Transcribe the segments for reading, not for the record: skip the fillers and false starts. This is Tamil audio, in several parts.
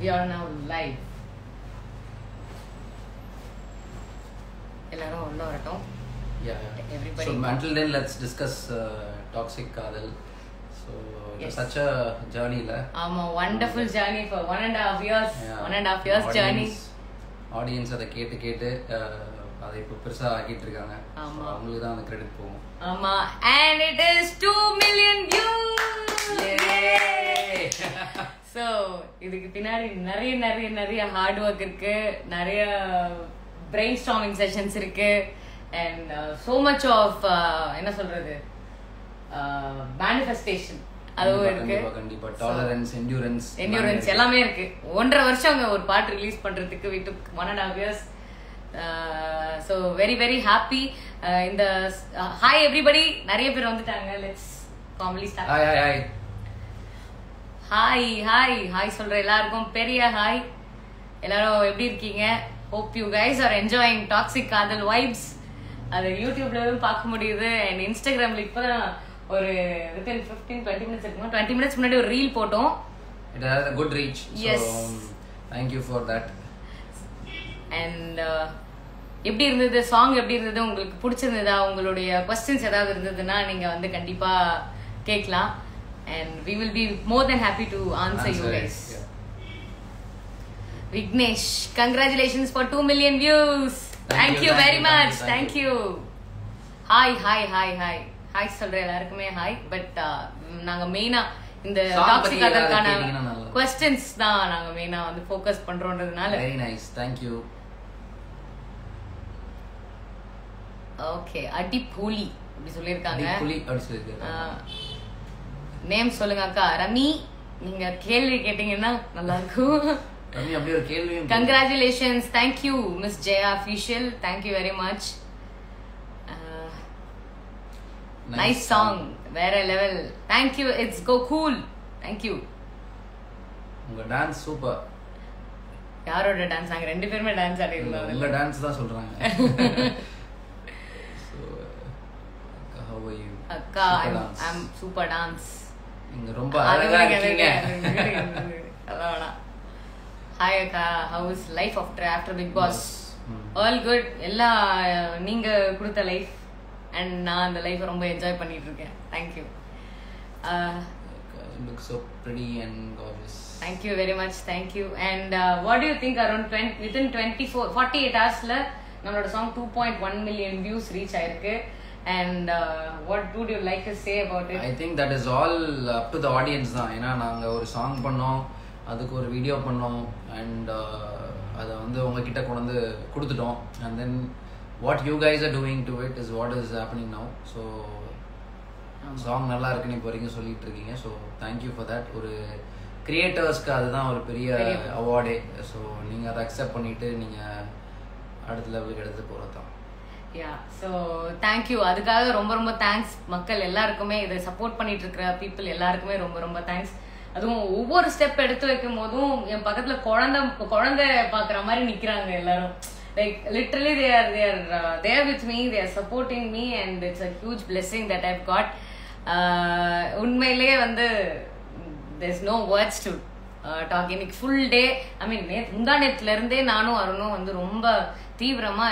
We are now live. எல்லாரும் உள்ள வரட்டும். Yeah. Everybody. So until then, let's discuss toxic Kadal. So it was such a journey, la. Wonderful journey for 1.5 years. Yeah. 1.5 years journey. Audience அதை கேட்டு அதை இப்போ பெருசா ஆக்கிட்டு இருக்காங்க. அவங்களுக்கு தான் அந்த கிரெடிட் போகும். And it is 2 million views. Yay! So இதுக்கு பின்னாடி நிறைய ஹார்ட் ஒர்க் இருக்கு, நிறைய brainstorming sessions இருக்கு, and so much of என்ன சொல்றது manifestation அதுவும் இருக்கு. கண்டிப்பா டாலரன்ஸ், endurance எல்லாமே இருக்கு. 1.5 வருஷம் ஒரு பாட்டு ரிலீஸ் பண்றதுக்கு we took 1.5 years. So very happy. In the hi everybody, நிறைய பேர் வந்துட்டாங்க. Let's formally start. Hi சொல்ற எல்லாருக்கும் பெரிய ஹாய். எல்லாரும் எப்படி இருக்கீங்க? Hope you guys are enjoying Toxic Kadal vibes. அது யூடியூப்லயும் பார்க்க முடியுது, and இன்ஸ்டாகிராம்ல இப்பதான் ஒரு within 15-20 minutes இருக்குமா, 20 minutes முன்னாடி ஒரு ரீல் போட்டோம். It has a good reach. Yes. So thank you for that. And எப்படி இருந்தது சாங்? எப்படி இருந்தது? உங்களுக்கு பிடிச்சிருந்ததா? உங்களுடைய क्वेश्चंस ஏதாவது இருந்ததுன்னா நீங்க வந்து கண்டிப்பா கேட்கலாம், and we will be more than happy to answer you guys. Yeah. Vignesh, congratulations for 2 million views. Thank you very much. Thank you. Hi சொல்ற எல்லாருக்குமே ஹாய். பட் நாங்க மெயினா இந்த டாக்ஸிக் காதலுக்கான क्वेश्चंस தான் நாங்க மெயினா வந்து ஃபோக்கஸ் பண்றோம்ன்றதுனால. Very nice. Thank you. Okay, அடிப்பூலி அப்படி சொல்லிருக்காங்க. அடிப்பூலி அப்படி சொல்லிருக்காங்க. நேம் சொல்லுங்க அக்கா. ரமி, நீங்க கேள்வி கேட்டீங்கன்னா நல்லா இருக்கும். ரமி அப்படியே ஒரு கேள்வியும். Congratulations. Thank you Miss Jaya official. Thank you very much. Nice song. வேற level. Thank you. It's go cool. Thank you. உங்க டான்ஸ் சூப்பர். யாரோட டான்ஸ்? நாங்க ரெண்டு பேருமே டான்ஸ் ஆடி இருந்தோம். உங்க டான்ஸ் தான் சொல்றாங்க. So how are you? அக்கா, I'm super dance. நீங்க ரொம்ப அழகா இருக்கீங்க. அவ்வளவுனா. Hi அக்கா, how is life after Big Boss? All good. எல்லாம் நீங்க கொடுத்த லைஃப், and நான் அந்த லைஃப் ரொம்ப என்ஜாய் பண்ணிட்டு இருக்கேன். Thank you. You look so pretty and gorgeous. Thank you very much. Thank you. And what do you think around within 48 hoursல நம்மளோட song 2.1 million views reach ஆயிருக்கு, and what would you like to say about it? I think that is all up to the audience தான். ஏன்னா நாங்க ஒரு சாங் பண்ணோம், அதுக்கு ஒரு வீடியோ பண்ணோம், and அதை வந்து உங்ககிட்ட கொண்டு வந்து கொடுத்துட்டோம், and then what you guys are doing to it is what is happening now. So song நல்லா இருக்குன்னு இப்போ வரைக்கும் சொல்லிட்டு இருக்கீங்க. So thank you for that. ஒரு கிரியேட்டர்ஸ்க்கு அதுதான் ஒரு பெரிய அவார்டே. ஸோ நீங்கள் அதை அக்செப்ட் பண்ணிட்டு நீங்கள் அடுத்த லெவலுக்கு எடுத்து போகிறது தான். So thank you. அதுக்காக ரொம்ப தேங்க்ஸ். மக்கள் எல்லாருக்குமே, இதை சப்போர்ட் பண்ணிட்டு இருக்கிற பீப்புள் எல்லாருக்குமே ரொம்ப தேங்க்ஸ். அதுவும் ஒவ்வொரு ஸ்டெப் எடுத்து வைக்கும் போதும் என் பக்கத்துல குழந்தை பாக்குற மாதிரி நிக்கிறாங்க எல்லாரும். Like literally they are there with me, they are supporting me, and it's a huge blessing that I've got. உண்மையிலேயே வந்து there's no words to talk. இன்னைக்கு full day, I mean முந்தானத்துல இருந்தே நானும் அருணும் வந்து ரொம்ப தீவிரமா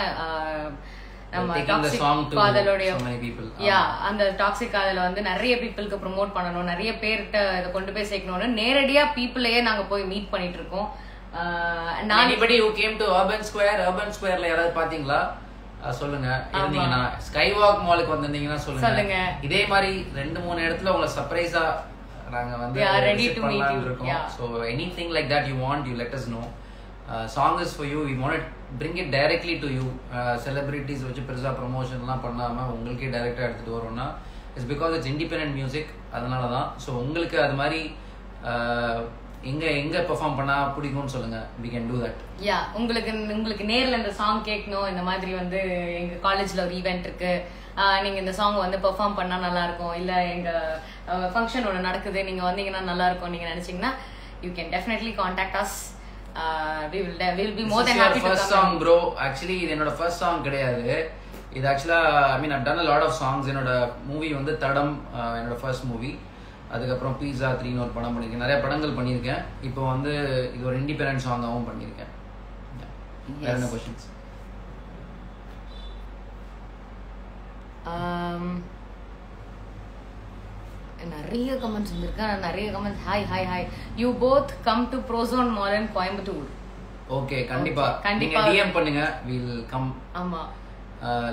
நம்ம டாக்ஸிக் காதலோட அந்த டாக்ஸிக் காதல வந்து நிறைய பீப்புளுக்கு ப்ரொமோட் பண்ணணும், நிறைய பேர்கிட்ட இதை கொண்டு போய் சேர்க்கணும்னு நேரடியா பீப்புளையே நாங்க போய் மீட் பண்ணிட்டு இருக்கோம். anybody who came to urban squareல யாராவது பாத்தீங்களா சொல்லுங்க. இருந்தீங்கன்னா ஸ்கை வாக் மாலுக்கு வந்திருந்தீங்கன்னா சொல்லுங்க. இதே மாதிரி 2-3 இடத்துல உங்களை சர்ப்ரைஸா நாங்க வந்து ready to meet you. So anything like that you want, you let us know. Song is for you. We want to bring it directly to you. Celebrities வச்சு பெருசா ப்ரமோஷன்லாம் பண்ணாம உங்களுக்கே டைரக்டா எடுத்துட்டு வரோம்னா it's because it's independent music. அதனால தான். ஸோ உங்களுக்கு அது மாதிரி எங்க பெர்ஃபார்ம் பண்ணா பிடிக்கும்னு சொல்லுங்க. we can do that. உங்களுக்கு நேர்ல இந்த சாங் கேட்கணும், இந்த மாதிரி வந்து எங்க காலேஜ்ல ஒரு ஈவென்ட் இருக்கு, நீங்க இந்த சாங் வந்து பெர்ஃபார்ம் பண்ணா நல்லா இருக்கும், இல்ல எங்க ஃபங்க்ஷன் ஒன்று நடக்குது, நீங்க வந்தீங்கன்னா நல்லா இருக்கும் நீங்க நினைச்சீங்கன்னா you can definitely contact us. We will be more than happy to come. First song bro, actually இது என்னோட first song கிடையாது. இது actually I mean I've done a lot of songs. என்னோட மூவி வந்து தடம் என்னோட first movie. அதுக்கப்புறம் பீஸா 3ன்னு ஒரு படம் பண்ணியிருக்கேன். நிறைய படங்கள் பண்ணியிருக்கேன். இப்போ வந்து இது ஒரு இண்டிபெண்டன்ட் சாங்காகவும் பண்ணியிருக்கேன். வேற என்ன கொஸ்டின்ஸ்? நிறைய கமெண்ட்ஸ் வந்திருக்கேன். நிறைய comments. Hi you both come to Prozone mall in Coimbatore. Okay, கண்டிப்பா நீங்க டிஎம் பண்ணுங்க, we will come. ஆமா,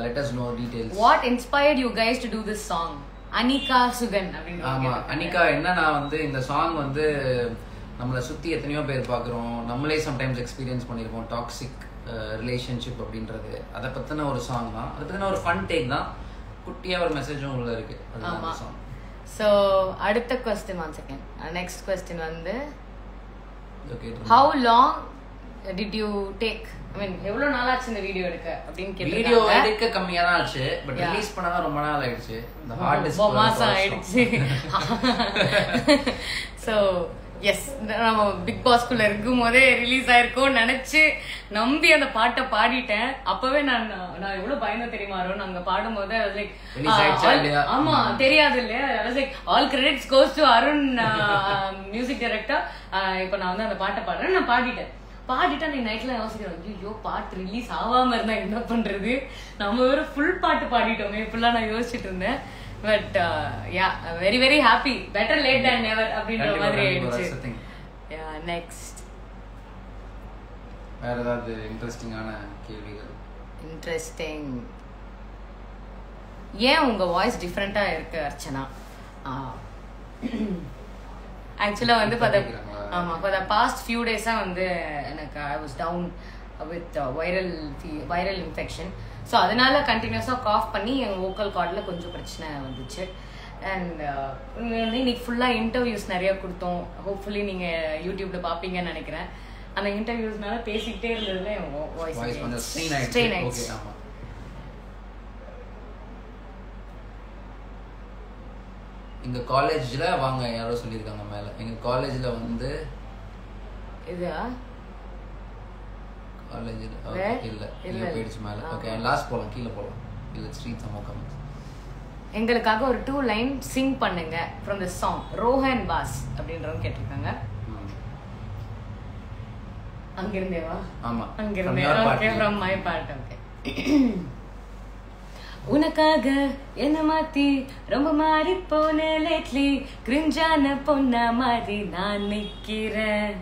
let us know details. What inspired you guys to do this song? Anika Sugan அப்படிங்க. ஆமா, அனிகா என்னன்னா வந்து இந்த சாங் வந்து நம்மளை சுத்தி எத்தனையோ பேர் பாக்குறோம், நம்மளே சம்டைம்ஸ் எக்ஸ்பீரியன்ஸ் பண்ணிருப்போம் டாக்ஸிக் ரிலேஷன்ஷிப் அப்படின்றது. அதை பத்தின ஒரு சாங் தான், அதை பத்தின ஒரு ஃபன் டேக் தான், குட்டியா ஒரு மெசேஜும் உள்ள இருக்கு. ஆமா. சோ அடுத்த क्वेश्चन, 1 செகண்ட். நெக்ஸ்ட் क्वेश्चन வந்து how long did you take? I mean, எவ்வளவு நாள் ஆச்சு இந்த வீடியோ எடுக்க அப்படினு கேட்டிருக்காங்க. வீடியோ எடுக்க கம்மியா தான் ஆச்சு, பட் ரிலீஸ் பண்ணா ரொம்ப நாள் ஆயிடுச்சு. இந்த ஹார்ட் டிஸ்க் மாசம் ஆயிடுச்சு. சோ எஸ், நம்ம பிக் பாஸ்குள்ள இருக்கும் போதே ரிலீஸ் ஆயிருக்கும் நினைச்சு நம்பி அந்த பாட்டை பாடிட்டேன். அப்பவே நான் எவ்வளவு பயந்த தெரியுமா நாங்க பாடும் போது. ஆமா, தெரியாது இல்லையா. All credits goes to Arun music director. இப்ப நான் வந்து அந்த பாட்டை பாடுறேன். நான் பாடிட்டா நீ நைட்ல யோசிக்கிறேன், ஐயோ பாட்டு ரிலீஸ் ஆகாம இருந்தா என்ன பண்றது, நம்ம வேற ஃபுல் பாட்டு பாடிட்டோமே இப்படிலாம் நான் யோசிச்சுட்டு இருந்தேன். But yeah, very very happy. Better late than never அப்படின்ற மாதிரி ஆயிடுச்சு. யா, நெக்ஸ்ட் வேற ஏதாவது இன்ட்ரெஸ்டிங்கான கேள்விகள்? இன்ட்ரெஸ்டிங். ஏன் உங்க வாய்ஸ் டிஃபரெண்டா இருக்கு அர்ச்சனா? ஆக்சுவலா வந்து for the past few days வந்து எனக்கு I was down with viral infection. So அதனால கண்டினியூஸாக காஃப் பண்ணி எங்கள் வோக்கல் கார்டில் கொஞ்சம் பிரச்சனை வந்துச்சு. அண்ட் இன்னைக்கு ஃபுல்லாக இன்டர்வியூஸ் நிறையா கொடுத்தோம். ஹோப்ஃபுல்லி நீங்கள் யூடியூப்ல பார்ப்பீங்கன்னு நினைக்கிறேன். அந்த இன்டர்வியூஸ்னால பேசிக்கிட்டே இருந்ததுல என் வாய்ஸ் ஸ்ட்ரெயின் ஆயிடுச்சு. எங்க காலேஜ்ல வாங்க யாரோ சொல்லியிருக்காங்க மேல. எங்க காலேஜ்ல வந்து இதா காலேஜ்ல இல்ல போயிடுச்சு மேல. ஓகே, லாஸ்ட் போலாம், கீழே போலாம். இல்ல ஸ்ட்ரீட் சமோ கமெண்ட்ஸ். எங்களுக்காக ஒரு 2 லைன் சிங் பண்ணுங்க ஃப்ரம் தி சாங். ரோஹன் பாஸ் அப்படின்றவங்க கேட்டிருக்காங்க. அங்கிருந்தேவா? ஆமா, அங்கிருந்தே. Okay, from my part. Okay. உனக்காக என்ன மாத்தி ரொம்ப மாறி போன லேட்லி, கிரிஞ்சான பொண்ணா மாதிரி நான் நிக்கிறேன்.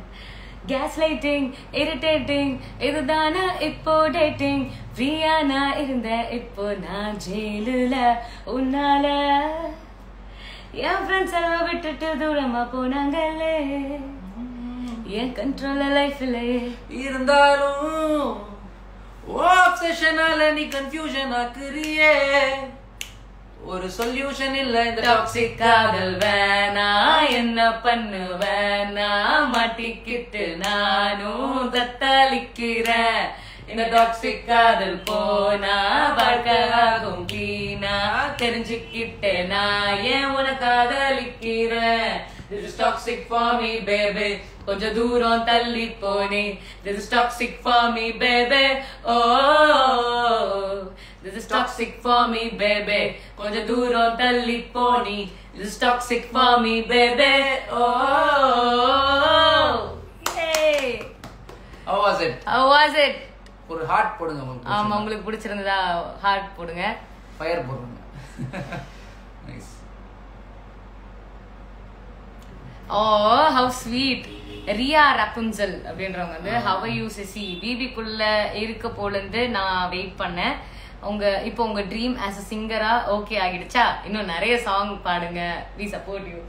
கேஸ் லைட்டிங் இரிட்டேட்டிங் இதுதானா இப்போ டேட்டிங், ஃப்ரீயானா இருந்த இப்போ நான் ஜெயிலுல. உன்னால என் ஃப்ரெண்ட்ஸ் எல்லாம் விட்டுட்டு தூரமா போனாங்களே, என் கண்ட்ரோல லைஃப்ல இருந்தாலும் ஆப்சஷனால நீ கன்ஃபியூஷன் ஆக்குறியே. ஒரு சொல்யூஷன் இல்ல இந்த டாக்ஸிக் காதல். வேணா என்ன பண்ணுவேனா, மாட்டிக்கிட்டு நானும் தத்தளிக்கிறேன். இந்த டாக்ஸிக் காதல் போனா வாழ்க்கையாகும் வீணா, தெரிஞ்சுக்கிட்டே நான் ஏன் உன காதலிக்கிறேன். This is toxic for me baby, கொஞ்சம் தூரம் தள்ளி போனே. This is toxic for me baby, oh this is toxic for me baby, கொஞ்சம் தூரம் தள்ளி போனே. This is toxic for me baby, oh yay. How was it? ஒரு ஹார்ட் போடுங்க உங்களுக்கு. ஆமா, உங்களுக்கு பிடிச்சிருந்ததா ஹார்ட் போடுங்க, ஃபயர் போடுங்க. Nice. Oh, how sweet. Riya Rapunzel அப்படின்றவங்க வந்து how are you சிசி, பிபிக்குள்ள இருக்க போலந்து நான் வெயிட் பண்ணேன். இப்போ உங்க ட்ரீம் ஆஸ் அ சிங்கரா ஓகே ஆகிடுச்சா? இன்னும் நிறைய சாங் பாடுங்க, we support you.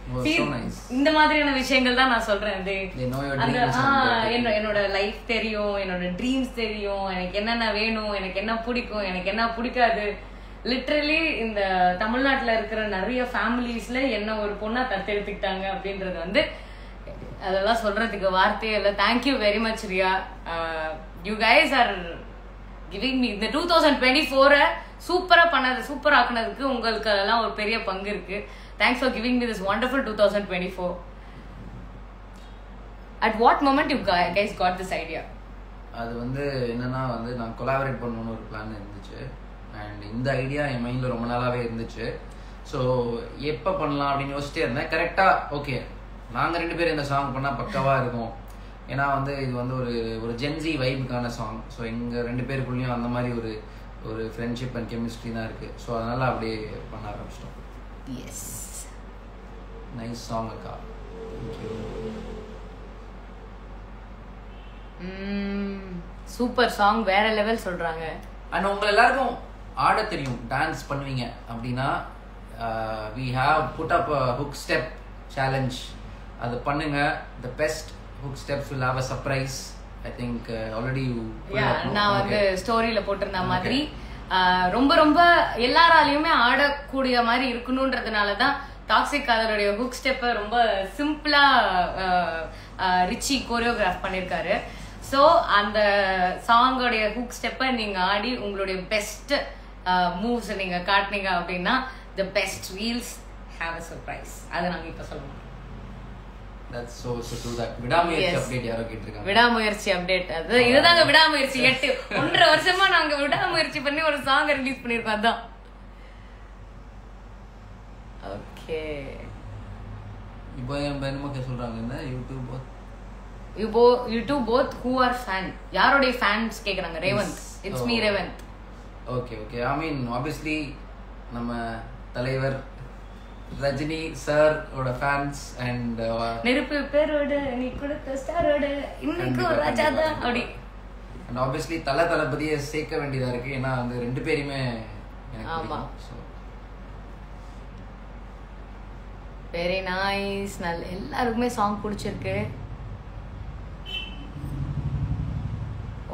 இந்த மாதிரியான விஷயங்கள் தான் நான் சொல்றேன். என்னோட லைஃப் தெரியும், என்னோட ட்ரீம்ஸ் தெரியும், எனக்கு என்னென்ன வேணும், எனக்கு என்ன பிடிக்கும், எனக்கு என்ன பிடிக்காது. லிட்ரலி இந்த தமிழ்நாட்டுல இருக்கிற நிறைய ஃபேமிலிஸ்ல என்ன ஒரு பொண்ணா தத்தெடுத்துக்கிட்டாங்க அப்படின்றது வந்து அதெல்லாம் சொல்றதுக்கு வார்த்தையே இல்லை. Thank you very much Riya. You guys are giving me இந்த 2024 சூப்பரா ஆக்குனதுக்கு உங்களுக்கு அதெல்லாம் ஒரு பெரிய பங்கு இருக்கு. Thanks for giving me this wonderful 2024. At what moment you guys got this idea? அது வந்து என்னன்னா வந்து நான் கொலாபரேட் பண்ணணும்னு ஒரு பிளான் இருந்துச்சு. அண்ட் இந்த ஐடியா என் மைண்டில் ரொம்ப நாளாகவே இருந்துச்சு. ஸோ எப்போ பண்ணலாம் அப்படின்னு யோசிச்சிட்டே இருந்தேன். கரெக்டாக ஓகே நாங்கள் 2 பேரும் இந்த சாங் பண்ணால் பக்காவாக இருக்கும். ஏன்னா வந்து இது வந்து ஒரு ஜென்சி வைபுக்கான சாங். ஸோ எங்கள் 2 பேருக்குள்ளேயும் அந்த மாதிரி ஒரு ஃப்ரெண்ட்ஷிப் அண்ட் கெமிஸ்ட்ரி தான் இருக்குது. ஸோ அதனால் அப்படியே பண்ண ஆரம்பிச்சிட்டோம். எஸ், நைஸ் சாங் அக்கா. சூப்பர் சாங், வேற லெவல் சொல்றாங்க. அண்ட் உங்க எல்லாருக்கும் ஆட தெரியும், டான்ஸ் பண்ணுவீங்க அப்படின்னா we have put up a hook step challenge. அது பண்ணுங்க. the best hook steps will have a surprise. I think already you நான் வந்து ஸ்டோரியில போட்டிருந்த மாதிரி ரொம்ப ரொம்ப எல்லாராலையுமே ஆடக்கூடிய மாதிரி இருக்கணும்ன்றதுனால தான் டாக்ஸிக் அதோடைய ஹுக் ஸ்டெப்பை ரொம்ப சிம்பிளா ரிச்சி கோரியோகிராஃப் பண்ணியிருக்காரு. ஸோ அந்த சாங்கோடைய ஹுக் ஸ்டெப்பை நீங்க ஆடி உங்களுடைய பெஸ்ட் மூவ்ஸ் நீங்க காட்டினீங்க அப்படின்னா the best reels have a surprise. அதை நாங்க இப்ப சொல்லுவோம். That's so true. that விடாமுயற்சி அப்டேட் யாரோ கேட்டிருக்காங்க. விடாமுயற்சி அப்டேட், அது இதுதாங்க விடாமுயற்சி. 1.5 வருஷமா நாங்க விடாமுயற்சி பண்ணி ஒரு சாங் ரிலீஸ் பண்ணிருக்கோம். அதான் ஓகே. இப்போ என்னமோ சொல்றாங்க என்ன YouTube both who are fan, யாரோட ஃபேன்ஸ் கேக்குறாங்க. Revanth, it's me Revanth. Okay I mean obviously நம்ம தலைவர் ரஜினி சார் ஓட ஃபேன்ஸ் அண்ட் நெருப்பு பேரோட நீ கொடுத்த ஸ்டாரோட இன்னைக்கு ராஜா தான் அப்படி. அண்ட் ஆப்வியஸ்லி தளபதியை சேர்க்க வேண்டியதா இருக்கு. ஏன்னா அந்த 2 பேருமே ஆமா. Very nice. எல்லாருக்குமே சாங் பிடிச்சிருக்கு.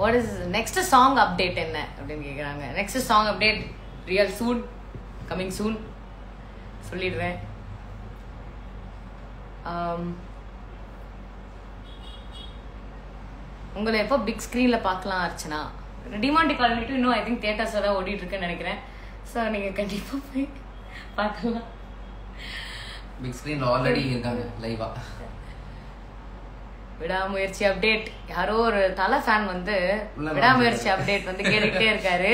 What is next song update என்ன அப்படின்னு கேக்குறாங்க. நெக்ஸ்ட் சாங் அப்டேட் ரியல் சூன், கமிங் சூன் சொல்லிடுறேன். உங்களை எப்போ பிக் ஸ்க்ரீன்ல பார்க்கலாம் அர்ச்சனா? டிமாண்டி காலனிட்டு இன்னும் ஐ திங்க் தியேட்டர்ஸ்ல தான் ஓடிட்டு இருக்குன்னு நினைக்கிறேன். ஸோ நீங்க கண்டிப்பா போய் பார்க்கலாம். பிக் ஸ்க்ரீன்ல ஆல்ரெடி இருக்காங்க லைவா. விடாமுயற்சி அப்டேட், யாரோ ஒரு தலை ஃபேன் வந்து விடாமுயற்சி அப்டேட் வந்து கேட்டுட்டே இருக்காரு.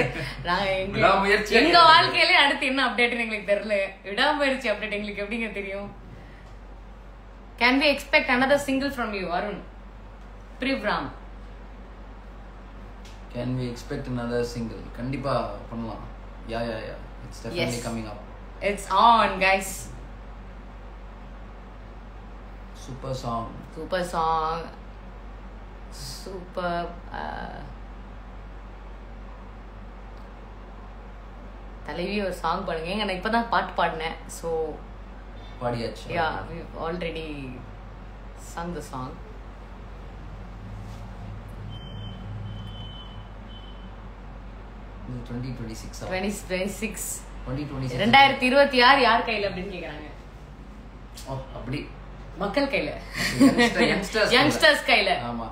எங்க வாழ்க்கையிலே அடுத்து என்ன அப்டேட் எங்களுக்கு தெரியல. விடாமுயற்சி அப்டேட் எங்களுக்கு எப்படிங்க தெரியும்? Can we expect another single from you Arun பிரிவ்ராம்? Can we expect another single? கண்டிப்பா பண்ணலாம். Yeah. It's definitely coming up. It's on, guys. Super song. Super. தலைவி ஒரு சாங் பாடுங்க. நான் இப்பதான் பாட்டு பாடினேன். So பாடியாச்சு. Yeah, we've already sung the song. இது 2026. 2026 யார் கையில அப்படின்னு கேக்குறாங்க. அப்படி மக்கள் கையில, யங்ஸ்டர்ஸ் கையில. ஆமா,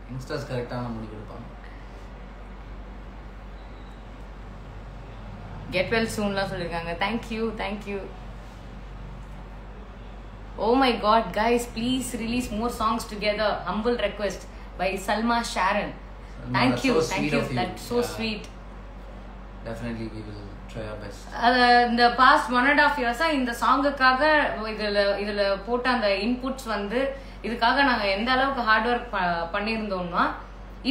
யங்ஸ்டர்ஸ் கரெக்டான முடிவு எடுப்பாங்க. கெட் வெல் சூன்லாம் சொல்லிருக்காங்க. thank you. Oh my god guys, please release more songs together. Humble request by Salma Sharon. Thank you. That's so sweet. Definitely we will try our best. இந்த past 1.5 years இந்த சாங்குக்காக இதுல போட்ட அந்த இன்புட்ஸ் வந்து இதுக்காக நாங்க எந்த அளவுக்கு ஹார்ட் ஒர்க் பண்ணியிருந்தோம்னா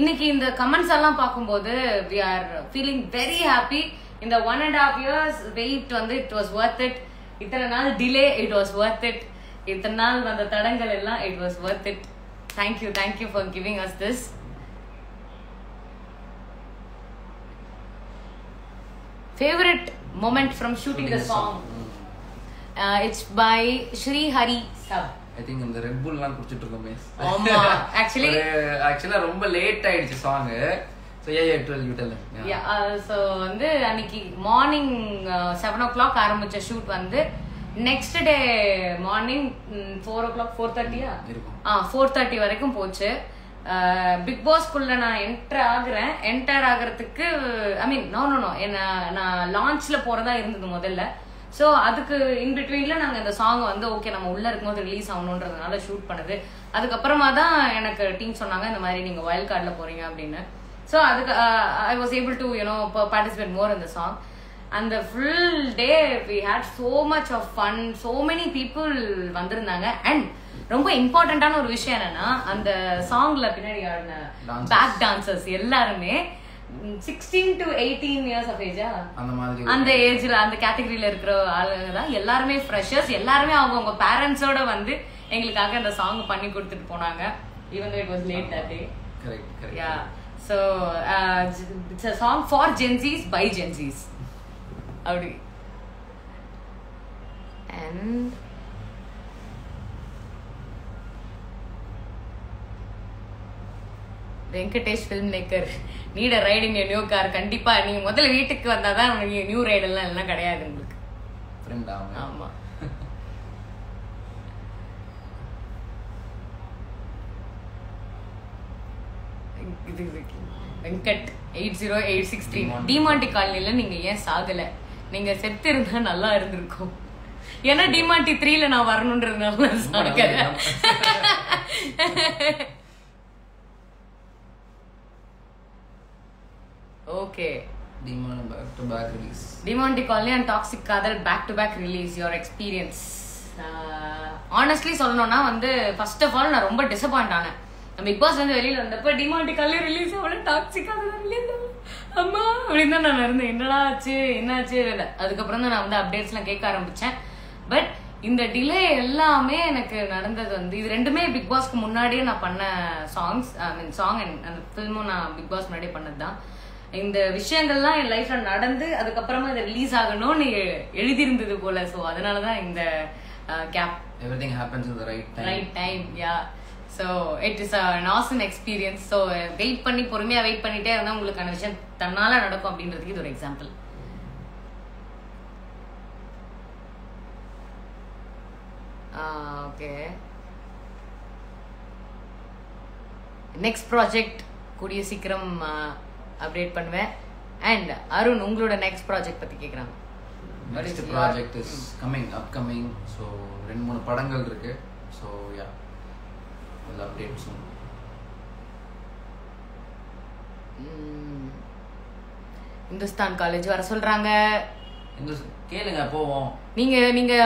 இன்னைக்கு இந்த கமெண்ட்ஸ் எல்லாம் பார்க்கும்போது we are feeling very happy. இந்த 1.5 years வெயிட் வந்து it was worth it. இத்தனை நாள் delay it was worth it. இத்தனை நாள் வந்த தடங்கள் எல்லாம் it was worth it. Thank you for giving us this. Favorite moment from shooting the song? It's by Shri Hari Sab. I think இந்த ரெட் புல் எல்லாம் குடிச்சிட்டு இருக்கோமே. ஆமா, actually ரொம்ப லேட் ஆயிடுச்சு song. So you tell them. So வந்து அன்னைக்கு மார்னிங் 7 o'clock ஆரம்பிச்ச ஷூட் வந்து நெக்ஸ்ட் டே மார்னிங் 4 o'clock 4:30 இருக்கும். 4:30 வரைக்கும் போச்சு. பிக் பாஸ்க்குள்ள நான் என்டர் ஆகிறதுக்கு ஐ மீன் நோ நான் லான்ச்ல போறதா இருந்தது முதல்ல. ஸோ அதுக்கு இன்பிட்வீன்ல நாங்க இந்த சாங் வந்து ஓகே நம்ம உள்ள இருக்கும்போது ரிலீஸ் ஆகணுன்றதுனால ஷூட் பண்ணது. அதுக்கப்புறமா தான் எனக்கு டீம் சொன்னாங்க இந்த மாதிரி நீங்க வைல்ட் கார்ட்ல போறீங்க அப்படின்னு. ஸோ அதுக்கு I was able to participate more இந்த சாங். அந்த full day we had so much of fun. So many people வந்திருந்தாங்க. அண்ட் ரொம்ப இம்பார்ட்டன்டான ஒரு விஷயம் என்னன்னா, அந்த சாங்ல பின்னாடி ஆடின பேக் டான்சர்ஸ் எல்லாருமே 16 to 18 years of age அந்த ஏஜ்ல அந்த கேட்டகரியில இருக்கிற ஆளுங்க தான். எல்லாருமே ஃப்ரெஷர்ஸ். எல்லாருமே அவங்க பேரண்ட்ஸோட வந்து எங்களுக்காக அந்த சாங் பண்ணி கொடுத்துட்டு போனாங்க. even though it was late that day. Correct. Yeah, so it's a song for Gen Zs by Gen Zs. Avdi. And Venkatesh filmmaker need a ride in a new car. கண்டிப்பா நீங்க முதல்ல வீட்டுக்கு வந்தாதான் உங்களுக்கு நியூ ரைட் எல்லாம் கிடையாது உங்களுக்கு. ஃப்ரெண்ட் ஆமா. வெங்கட் 80863 டிமாண்டி காலனில நீங்க ஏன் சாகல? நீங்க செத்து இருந்தா நல்லா இருந்திருக்கும். ஏன்னா டிமாண்டி 3ல நான் வரணும்ன்றதுனால சாகல. Okay. Demonte Colony and Toxic Kadhal back to back release. Your experience? Honestly சொல்லணும்னா வந்து ஃபர்ஸ்ட் ஆஃப் ஆல் நான் ரொம்ப டிசப்பாயிண்ட் ஆனேன். பிக் பாஸ் வந்து வெளியில வந்தப்ப டிமாண்டி காலையில ரிலீஸ் ஆகல, டாக்ஸிக் ரிலீஸ் அம்மா அப்படின்னு தான் நான் இருந்தேன். என்னடா ஆச்சு என்னாச்சு. அதுக்கப்புறம் தான் நான் வந்து அப்டேட்ஸ் எல்லாம் கேட்க ஆரம்பிச்சேன். பட் இந்த டிலே எல்லாமே எனக்கு நடந்தது வந்து இது ரெண்டுமே பிக் பாஸ்க்கு முன்னாடியே நான் பண்ண songs. I mean song and அந்த ஃபில்மும் நான் பிக் பாஸ் முன்னாடியே பண்ணதுதான். இந்த விஷயங்கள்லாம் என் லைஃப்ல நடந்து அதுக்கப்புறமா இது ரிலீஸ் ஆகணும்னு எழுதியிருந்தது போல. ஸோ அதனாலதான் இந்த gap. Everything happens in the right time. Yeah. So it is an awesome experience. So wait பண்ணி பொறுமையா வெயிட் பண்ணிட்டே இருந்தா உங்களுக்கான விஷயம் தன்னால நடக்கும் அப்படின்றதுக்கு இது ஒரு எக்ஸாம்பிள். ஓகே. நெக்ஸ்ட் ப்ராஜெக்ட் கூடிய சீக்கிரம் அப்டேட் பண்ணுவேன். அண்ட் அருண் உங்களோட நெக்ஸ்ட் ப்ராஜெக்ட் பத்தி கேக்குறாங்க. Next project is upcoming. So 2-3 படங்கள் இருக்கு. So yeah update soon. Hindustan college வர சொல்றாங்க. கேளுங்க போவோம். நீங்க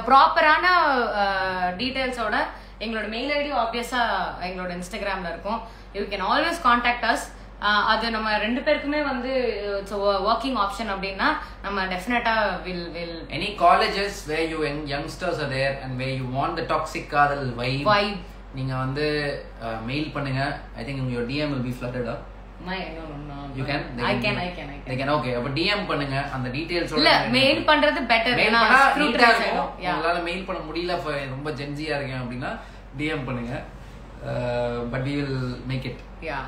ப்ராப்பரான டீடைல்ஸோட எங்களோட மெயில் ஐடி ஆப்வியஸா எங்களோட இன்ஸ்டாகிராம்ல இருக்கும். You can always contact as. அது நம்ம 2 பேருக்குமே வந்து ஒர்க்கிங் ஆப்ஷன் அப்படின்னா நம்ம definitely will any colleges where you youngsters are there and where you want the toxic kadhal vibe நீங்க வந்து மெயில் பண்ணுங்க. I think your DM will be flooded up. You can. I can. Okay, அப்ப DM பண்ணுங்க. அந்த டீடைல்ஸ் இல்ல மெயில் பண்றது பெட்டர். ஏன்னா உங்களால மெயில் பண்ண முடியல, ரொம்ப ஜென்சியா இருக்கேன் அப்படின்னா DM பண்ணுங்க. But we will make it. Yeah.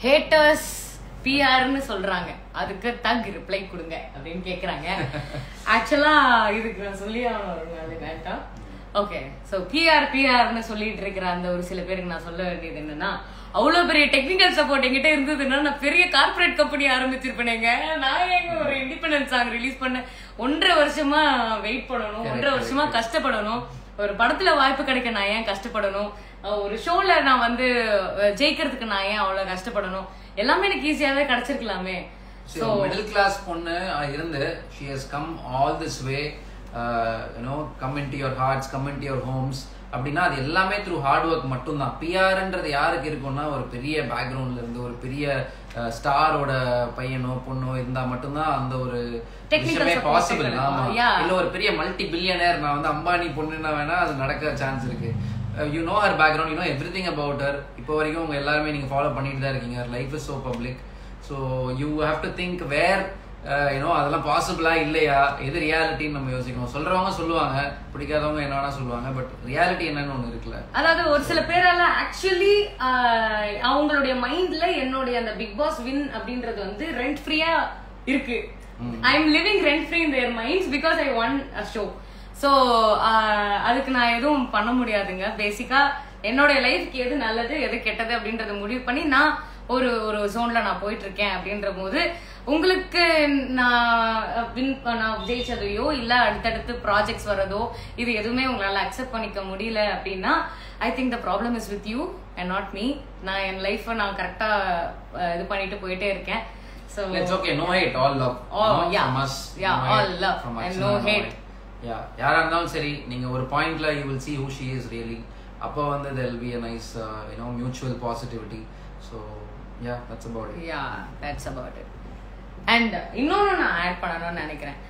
Haters PRன்னு சொல்றாங்க, அதுக்கு தக் ரிப்ளை கொடுங்க அப்படின்னு கேக்குறாங்க. ஆக்சுவலா இதுக்கு நான் சொல்லி வேண்டாம். ஓகே, சோ பிஆர்னு சொல்லிட்டு இருக்கிற அந்த ஒரு சில பேருக்கு நான் சொல்ல வேண்டியது என்னன்னா, அவ்வளவு பெரிய டெக்னிக்கல் சப்போர்ட் என்கிட்ட இருந்ததுன்னா நான் பெரிய கார்பரேட் கம்பெனி ஆரம்பிச்சிருப்பேங்க. நான் எங்க ஒரு இண்டிபெண்டன்ஸ் சாங் ரிலீஸ் பண்ண 1.5 வருஷமா வெயிட் பண்ணணும், 1.5 வருஷமா கஷ்டப்படணும். ஒரு படத்துல வாய்ப்பு கிடைக்க நான் ஏன் கஷ்டப்படணும்? ஒரு ஷோல நான் வந்து ஜெயிக்கிறதுக்கு நான் ஏன் அவ்வளவு கஷ்டப்படணும்? எல்லாமே எனக்கு ஈஸியாவே கிடைச்சிருக்கலாமே. So middle class பொண்ணு இருந்து she has come all this way, come into your hearts, come into your homes அப்படின்னா அது எல்லாமே த்ரூ ஹார்ட் ஒர்க் மட்டும்தான். பிஆர்ன்றது யாருக்கு இருக்கும்னா ஒரு பெரிய பேக்ரவுண்ட்ல இருந்து ஒரு பெரிய ஸ்டாரோட பையனோ பொண்ணோ இருந்தா மட்டும்தான் அந்த ஒரு விஷயமே பாசிபிள். ஆமா, இல்ல ஒரு பெரிய மல்டி பில்லியனர் நான் வந்து அம்பானி பொண்ணுன்னா வேணா அது நடக்க சான்ஸ் இருக்கு. You know her background, you know everything about her. இப்போ வரைக்கும் உங்க எல்லாருமே நீங்க ஃபாலோ பண்ணிட்டு தான் இருக்கீங்க. Her life is so public, so you have to think where அதெல்லாம் பாசிபிளா இல்லையா, எது ரியாலிட்டின்னு நம்ம யோசிக்கணும். சொல்றவங்க சொல்லுவாங்க, பிடிக்காதவங்க என்ன வேணா சொல்லுவாங்க, பட் ரியாலிட்டி என்னன்னு ஒண்ணு இருக்குல்ல. அதாவது ஒரு சில பேரால ஆக்சுவலி அவங்களுடைய மைண்ட்ல என்னுடைய அந்த பிக் பாஸ் வின் அப்படின்றது வந்து ரெண்ட் ஃப்ரீயா இருக்கு. I am living rent free in there minds because I one a show. So அதுக்கு நான் எதுவும் பண்ண முடியாதுங்க. பேசிக்கா என்னோட லைஃப்க்கு எது நல்லது எது கெட்டது அப்படின்றத முடிவு பண்ணி நான் ஒரு ஜோன்ல நான் போயிட்டு இருக்கேன் அப்படின்ற போது உங்களுக்கு நான் ஜெயிச்சதையோ இல்ல அடுத்தடுத்து ப்ராஜெக்ட்ஸ் வரதோ இது எதுவுமே உங்களால அக்செப்ட் பண்ணிக்க முடியல அப்படின்னா I think the problem is with you and not me. நான் என் லைஃபை நான் கரெக்டா இது பண்ணிட்டு போயிட்டே இருக்கேன். So it's okay, no hate, all love. From us, all love and no hate. யாரா இருந்தாலும் சரி, நீங்க ஒரு பாயிண்ட்ல you will see who she is really. அப்போ வந்து there will be a nice mutual positivity. So that's about it. That's about it. And இன்னொன்னு நான் ஆட் பண்ணணும்னு நினைக்கிறேன்.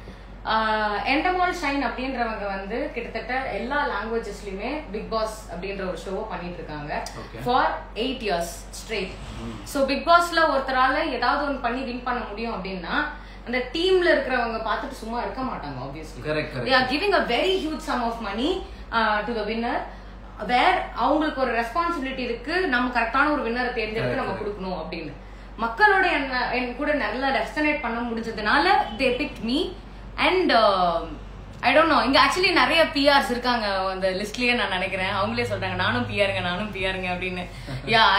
எண்டமால் ஷைன் அப்படின்றவங்க வந்து கிட்டத்தட்ட எல்லா லாங்குவேஜஸ்லயுமே பிக் பாஸ் அப்படின்ற ஒரு ஷோவை பண்ணிட்டு இருக்காங்க for 8 years straight. So Bigg பாஸ்ல ஒருத்தரால ஏதாவது ஒன்று பண்ணி வின் பண்ண முடியும் அப்படின்னா அந்த டீம்ல இருக்கிறவங்க பார்த்துட்டு சும்மா இருக்க மாட்டாங்க. Obviously they are giving a very huge sum of money to the winner, வேர் அவங்களுக்கு ஒரு ரெஸ்பான்சிபிலிட்டி இருக்கு, நம்ம கரெக்டான ஒரு வின்னரை தேர்ந்தெடுத்து நம்ம கொடுக்கணும் அப்படின்னு. மக்களோட என் கூட நல்லா ரெசனேட் பண்ண முடிஞ்சதுனால they picked me. And I don't know, இங்க ஆக்சுவலி நிறைய பிஆர்ஸ் இருக்காங்க அந்த லிஸ்ட்லயே நான் நினைக்கிறேன். அவங்களே சொல்றாங்க நானும் பிஆருங்க அப்படின்னு.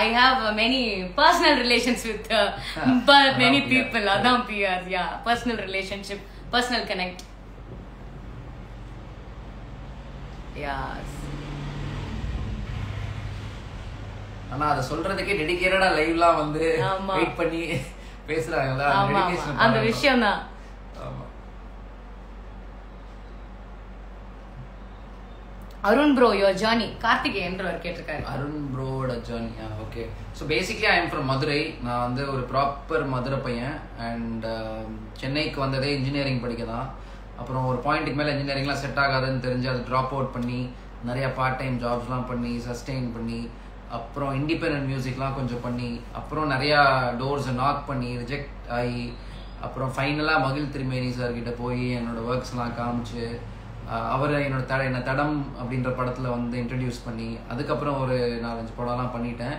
I have many personal relations with many people. அதான் PR. Personal relationship, personal connect. ஆனா அத சொல்றதுக்கே டெடிகேட்டடா லைவ்லாம் வந்து வெயிட் பண்ணி பேசுறாங்கல, அந்த விஷயம் தான். அருண் ப்ரோ, யுவர் ஜர்னி, கார்த்திகேயன்றவர் கேட்டிருக்காரு. அருண் ப்ரோட ஜர்னி. Okay. So basically I am from Madurai. நான் வந்து ஒரு ப்ராப்பர் மதுரை பையன். அண்ட் சென்னைக்கு வந்ததே இன்ஜினியரிங் படிக்க தான். அப்புறம் ஒரு பாயிண்ட்டுக்கு மேலே இன்ஜினியரிங்லாம் செட் ஆகாதுன்னு தெரிஞ்சு அதை ட்ராப் அவுட் பண்ணி நிறையா பார்ட் டைம் ஜாப்ஸ்லாம் பண்ணி சஸ்டெயின் பண்ணி அப்புறம் இண்டிபெண்டன்ட் மியூசிக்லாம் கொஞ்சம் பண்ணி அப்புறம் நிறையா டோர்ஸை நாக் பண்ணி ரிஜெக்ட் ஆகி அப்புறம் ஃபைனலாக மகிழ் திருமேனி சார்கிட்ட போய் என்னோடய ஒர்க்ஸ்லாம் காமிச்சு அவர் என்ன தடம் அப்படின்ற படத்தில் வந்து இன்ட்ரடியூஸ் பண்ணி அதுக்கப்புறம் ஒரு 4-5 படம்லாம் பண்ணிட்டேன்.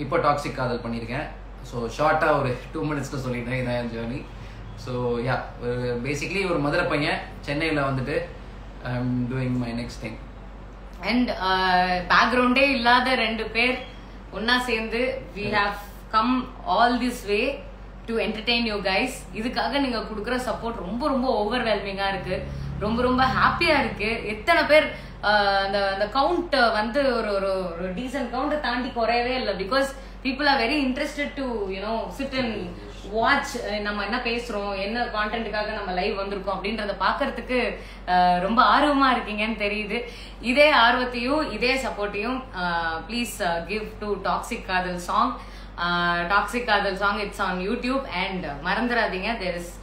இப்போ டாக்ஸிக் காதல் பண்ணியிருக்கேன். ஸோ ஷார்ட்டாக ஒரு 2 minutesல சொல்லிட்டேன் இதான் என் ஜேர்னி. ஸோ பேசிக்லி ஒரு மதுரை பையன் சென்னையில் வந்துட்டு I am doing my next thing. And பேக்ரவுண்டே இல்லாத 2 பேர் ஒன்னா சேர்ந்து we have come all this way to entertain you guys. இதுக்காக நீங்க கொடுக்குற சப்போர்ட் ரொம்ப ரொம்ப ஓவர்வெல்மிங்கா இருக்கு, ரொம்ப ரொம்ப ஹாப்பியா இருக்கு. எத்தனை பேர் அந்த கவுண்ட் வந்து ஒரு டீசன்ட் கவுண்ட் தாண்டி குறையவே இல்லை. Because people are very interested to sit and watch நம்ம என்ன பேசுறோம், என்ன கான்டென்ட்டுக்காக நம்ம லைவ் வந்திருக்கோம் அப்படின்றத பாக்குறதுக்கு ரொம்ப ஆர்வமா இருக்கீங்கன்னு தெரியுது. இதே ஆர்வத்தையும் இதே சப்போர்ட்டையும் please give to Toxic Kadhal song. Toxic Kadhal song it's on YouTube. And மறந்துடாதீங்க, there is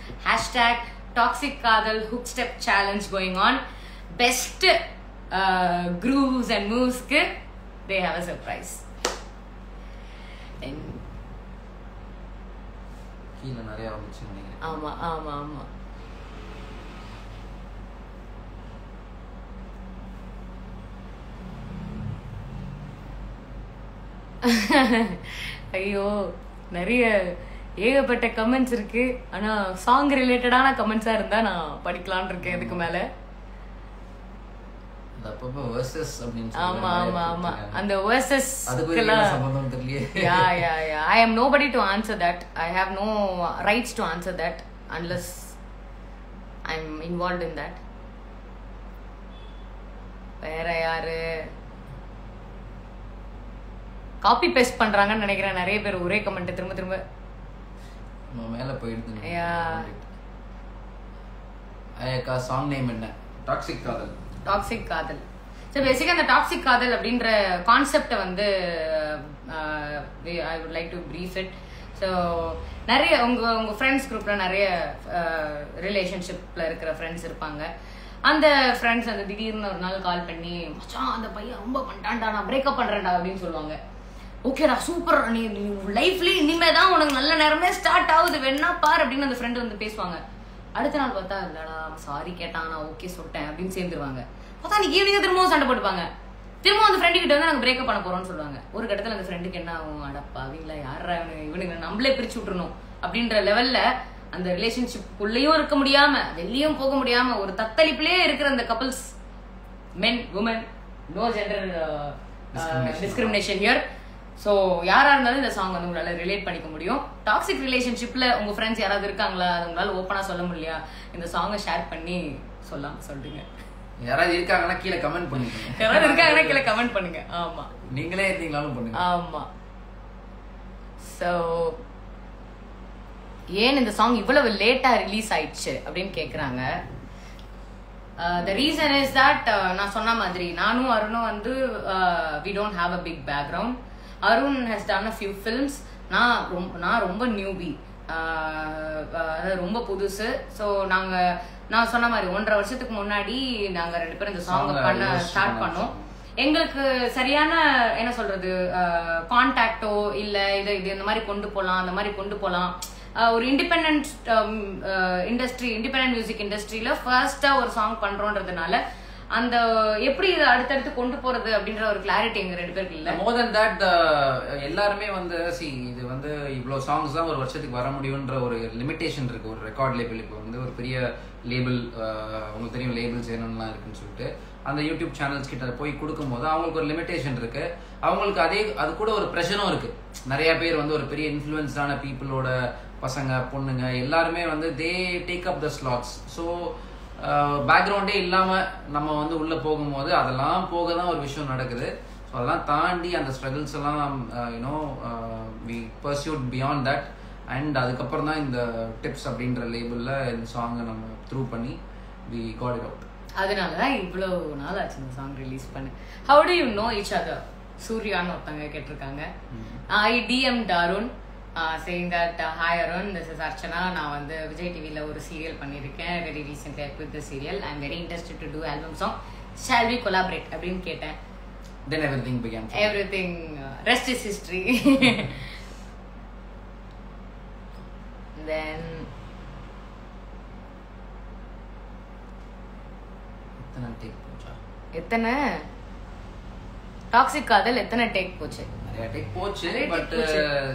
#Toxic Kadal hook step challenge going on. Best grooves and moves ku they have a surprise. And கீழ நிறைய வந்துச்சு நினைக்கிறேன். ஆமா ஐயோ நிறைய ஏகப்பட்ட கமெண்ட்ஸ் இருக்கு. ஆனா சாங் ரிலேட்டடான கமெண்ட்ஸா இருந்தா நான் படிக்கலாம்னு இருக்கேன் இதுக்கு மேல. ஆமா அந்த versus I am nobody to answer that. I have no rights to answer that unless I'm involved in that. வேற யாரு காப்பி பேஸ்ட் பண்றாங்கன்னு நினைக்கிறேன் நிறைய பேர் ஒரே கமெண்ட் திரும்ப மேல போயிடுது. ஐயக்கா சாங் நேம் என்ன? டாக்ஸிக் காதல். ஸோ பேசிக்காக அந்த டாக்ஸிக் காதல் அப்படின்ற கான்செப்டை வந்து I would like to brief it. So நிறைய உங்கள் ஃப்ரெண்ட்ஸ் குரூப்பில் நிறைய ரிலேஷன்ஷிப்பில் இருக்கிற ஃப்ரெண்ட்ஸ் இருப்பாங்க. அந்த ஃப்ரெண்ட்ஸ் அந்த திடீர்னு ஒரு நாள் கால் பண்ணி மச்சான் அந்த பையன் ரொம்ப பண்ணிட்டான்டா, நான் பிரேக்கப் பண்ணுறேன்டா அப்படின்னு சொல்லுவாங்க. ஓகேடா சூப்பர், நீ லைஃப்லேயே இனிமே தான் உனக்கு நல்ல நேரமே ஸ்டார்ட் ஆகுது, வேணா பார் அப்படின்னு அந்த ஃப்ரெண்டு வந்து பேசுவாங்க. அடுத்த நாள் பார்த்தா இல்லடா சாரி கேட்டான், நான் ஓகே சொல்லிட்டேன் அப்படின்னு சேர்ந்துருவாங்க. பார்த்தா நீ ஈவினிங் திரும்பவும் சண்டை போட்டுப்பாங்க. திரும்ப அந்த ஃப்ரெண்டு கிட்ட வந்து நாங்கள் பிரேக்கப் பண்ண போறோம்னு சொல்லுவாங்க. ஒரு கட்டத்தில் அந்த ஃப்ரெண்டுக்கு என்ன ஆகும், அடப்பா அவங்களா யாரா இவனுங்க நம்மளே பிரிச்சு விட்டுறணும் அப்படின்ற லெவல்ல அந்த ரிலேஷன்ஷிப்புக்குள்ளேயும் இருக்க முடியாம வெளியும் போக முடியாம ஒரு தத்தளிப்பிலே இருக்கிற அந்த couples, men women, no gender discrimination here. So யாராக இருந்தாலும் இந்த சாங் வந்து உங்களால் ரிலேட் பண்ணிக்க முடியும். டாக்ஸிக் ரிலேஷன்ஷிப்பில் உங்கள் ஃப்ரெண்ட்ஸ் யாராவது இருக்காங்களா, அது உங்களால் ஓப்பனாக சொல்ல முடியலையா, இந்த சாங்கை ஷேர் பண்ணி சொல்லுங்க. யாராவது இருக்காங்கன்னா கீழே கமெண்ட் பண்ணுங்க. யாராவது இருக்காங்கன்னா கீழே கமெண்ட் பண்ணுங்க. ஆமா, நீங்களே இருந்தீங்களாலும் பண்ணுங்க. ஆமா. ஸோ ஏன் இந்த சாங் இவ்வளவு லேட்டா ரிலீஸ் ஆயிடுச்சு அப்படின்னு கேக்குறாங்க. The reason is that நான் சொன்ன மாதிரி நானும் அருணும் வந்து we don't have a big background. Arun has done a few films. நான் ரொம்ப நியூபி, ரொம்ப புதுசு. ஸோ நான் சொன்ன மாதிரி 1.5 வருஷத்துக்கு முன்னாடி நாங்க 2 பேரும் இந்த சாங் பண்ண ஸ்டார்ட் பண்ணோம். எங்களுக்கு சரியான என்ன சொல்றது கான்டாக்டோ இல்ல இது இந்த மாதிரி கொண்டு போலாம் ஒரு இண்டிபெண்டன்ட் மியூசிக் இண்டஸ்ட்ரியில ஃபர்ஸ்டா ஒரு சாங் பண்றோன்றதுனால அந்த எப்படி இதை அடுத்தடுத்து கொண்டு போறது அப்படின்ற ஒரு கிளாரிட்டி எங்க 2 பேருக்கு இல்ல. மோர் தென் தட் எல்லாருமே வந்து இது வந்து இவ்வளவு சாங்ஸ் தான் ஒரு வருஷத்துக்கு வர முடியும்ன்ற ஒரு லிமிடேஷன் இருக்கு. ஒரு ரெக்கார்ட் லேபிள் இப்போ வந்து ஒரு பெரிய லேபிள், உங்களுக்கு தெரியும் லேபிள்ஸ் என்னென்னலாம் இருக்குன்னு சொல்லிட்டு அந்த யூடியூப் சேனல்ஸ் கிட்ட போய் கொடுக்கும்போது அவங்களுக்கு ஒரு லிமிடேஷன் இருக்கு. அவங்களுக்கு அது கூட ஒரு ப்ரெஷரும் இருக்கு. நிறைய பேர் வந்து ஒரு பெரிய இன்ஃப்ளூயன்ஸ்டான பீப்புளோட பசங்க பொண்ணுங்க எல்லாருமே வந்து they take up the slots. So பேக்ரவுண்டே இல்லாம நம்ம வந்து உள்ள போகும்போது அதெல்லாம் போக தான் ஒரு விஷயம் நடக்குது. ஸோ அதெல்லாம் தாண்டி அந்த ஸ்ட்ரகிள்ஸ் எல்லாம் you know we pursue beyond that. And அதுக்கப்புறம் தான் இந்த டிப்ஸ் அப்படின்ற லேபிள்ல இந்த சாங்கை நம்ம த்ரூ பண்ணி வி காட் இட் அவுட். அதனாலதான் இவ்வளவு நாள் ஆச்சு இந்த சாங் ரிலீஸ் பண்ணு. How do you know each other? சூர்யான்னு ஒருத்தவங்க கேட்டிருக்காங்க. ஐ DM Arun saying that hi Arun, this is Archana. நான் வந்து விஜய் டிவில ஒரு சீரியல் பண்ணியிருக்கேன். very recently I quit the serial. I'm very interested to do album song. Shall we collaborate அப்படின்னு கேட்டேன். Then everything began. Everything rest is history. Then எத்தனை டாக்ஸிக் காதல் எத்தனை டேக் போச்சு? நிறைய டேக் போச்சு, பட்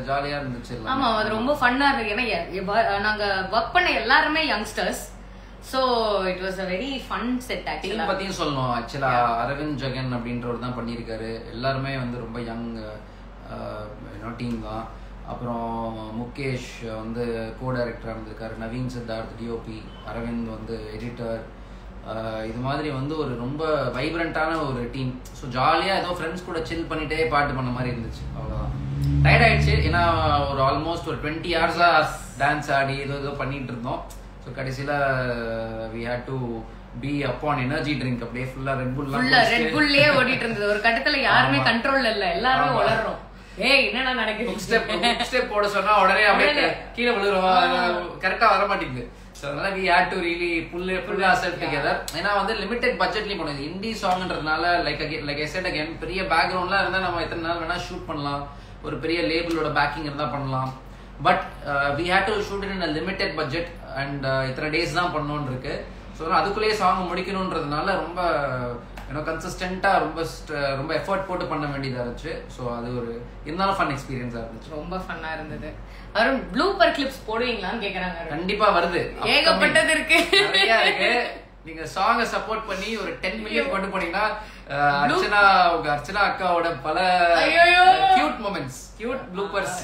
ஜாலியா இருந்துச்சு. ஆமா, அது ரொம்ப ஃபன்னா இருக்கு. ஏன்னா நாங்க வர்க் பண்ண எல்லாருமே youngsters. So it was a very fun set. ஆக்சுவலா பத்தியும் சொல்லணும். ஆக்சுவலா அரவிந்த் ஜெகன் அப்படின்றவர் தான் பண்ணியிருக்காரு. எல்லாருமே வந்து ரொம்ப யங் டீம் தான். அப்புறம் முகேஷ் வந்து கோ டைரக்டராக இருந்திருக்காரு, நவீன் சித்தார்த் டிஓபி, அரவிந்த் வந்து எடிட்டர். இது மாதிரி வந்து ஒரு ரொம்ப வைப்ரண்டான ஒரு டீம். ஸோ ஜாலியாக ஏதோ ஃப்ரெண்ட்ஸ் கூட சில் பண்ணிட்டே பாட்டு பண்ண மாதிரி இருந்துச்சு. அவ்வளோதான். டயர்ட் ஆயிடுச்சு. ஏன்னா ஒரு ஆல்மோஸ்ட் ஒரு 20 hours டான்ஸ் ஆடி ஏதோ பண்ணிட்டு இருந்தோம். ஸோ கடைசியில் we had to be upon energy drink. அப்படியே ஃபுல்லா ரெட் புல்லே ஓடிட்டு இருந்தது. ஒரு கட்டத்துல யாருமே கண்ட்ரோல்ல இல்ல, எல்லாருமே வளர்றோம். ஏய் என்னடா நடக்குது, ஸ்டெப் போட சொன்னா உடனே அப்படியே கீழே விழுறோம், கரெக்டா வர மாட்டேங்குது. ஸோ அதனால we had to really pull ourselves together. ஏன்னா வந்து லிமிடெட் பட்ஜெட்லயும் போனது இண்டி சாங்ன்றதுனால லைக் ஐ செட் அகைன் பெரிய பேக்ரவுண்ட்லாம் இருந்தா நம்ம எத்தனை நாள் வேணா ஷூட் பண்ணலாம், ஒரு பெரிய லேபிளோட பேக்கிங் இருந்தா பண்ணலாம். But we had to shoot it in a limited budget and இத்தனை டேஸ் தான் பண்ணணும்னு இருக்கு. ஸோ அதுக்குள்ளேயே சாங் முடிக்கணுன்றதுனால ரொம்ப கன்சிஸ்டன்டா ரொம்ப எஃபர்ட் போட்டு பண்ண வேண்டியதா இருந்துச்சு. ஸோ அது ஒரு இருந்தாலும் ஃபன் எக்ஸ்பீரியன்ஸா இருந்துச்சு. ரொம்ப ஃபன்னா இருந்தது. அருண் ப்ளூப்பர் கிளிப்ஸ் போடுவீங்களான்னு கேக்குறாங்க. கண்டிப்பா வருது, ஏகப்பட்டது இருக்கு, நிறைய இருக்கு. நீங்க சாங்கை சப்போர்ட் பண்ணி ஒரு 10 மில்லியன் கொண்டு போனீங்கன்னா அர்ச்சனா அக்காவோட பல cute moments, cute bloopers,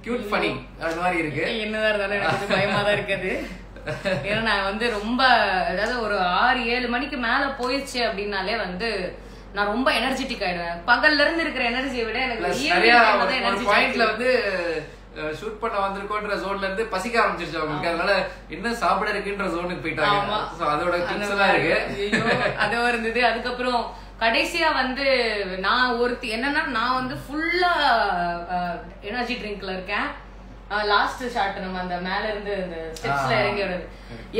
cute funny அது மாதிரி இருக்கு. என்னதான் இருந்தாலும் எனக்கு பயமா தான் இருக்குது. ஏன்னா நான் வந்து ரொம்ப அதாவது ஒரு 6-7 மணிக்கு மேல போயிடுச்சு அப்படின்னாலே வந்து நான் ரொம்ப எனர்ஜெட்டிக் ஆயிடுவேன். பகல்ல இருந்து இருக்கிற எனர்ஜியை விட எனக்கு பாயிண்ட்ல வந்து ஷூட் பண்ண வந்திருக்கோன்ற ஜோன்ல இருந்து பசிக்க ஆரம்பிச்சிருச்சு அவங்களுக்கு. அதனால என்ன சாப்பிட இருக்குன்ற ஜோனுக்கு போயிட்டாங்க. அதோட டிப்ஸ் எல்லாம் இருக்கு, அதுவும் இருந்தது. அதுக்கப்புறம் கடைசியா வந்து நான் ஒருத்தி என்னன்னா நான் வந்து ஃபுல்லா எனர்ஜி ட்ரிங்க்ல இருக்கேன். லாஸ்ட் ஷாட் நம்ம அந்த மேல இருந்து அந்த ஸ்டெப்ஸ்ல இறங்கி வருது,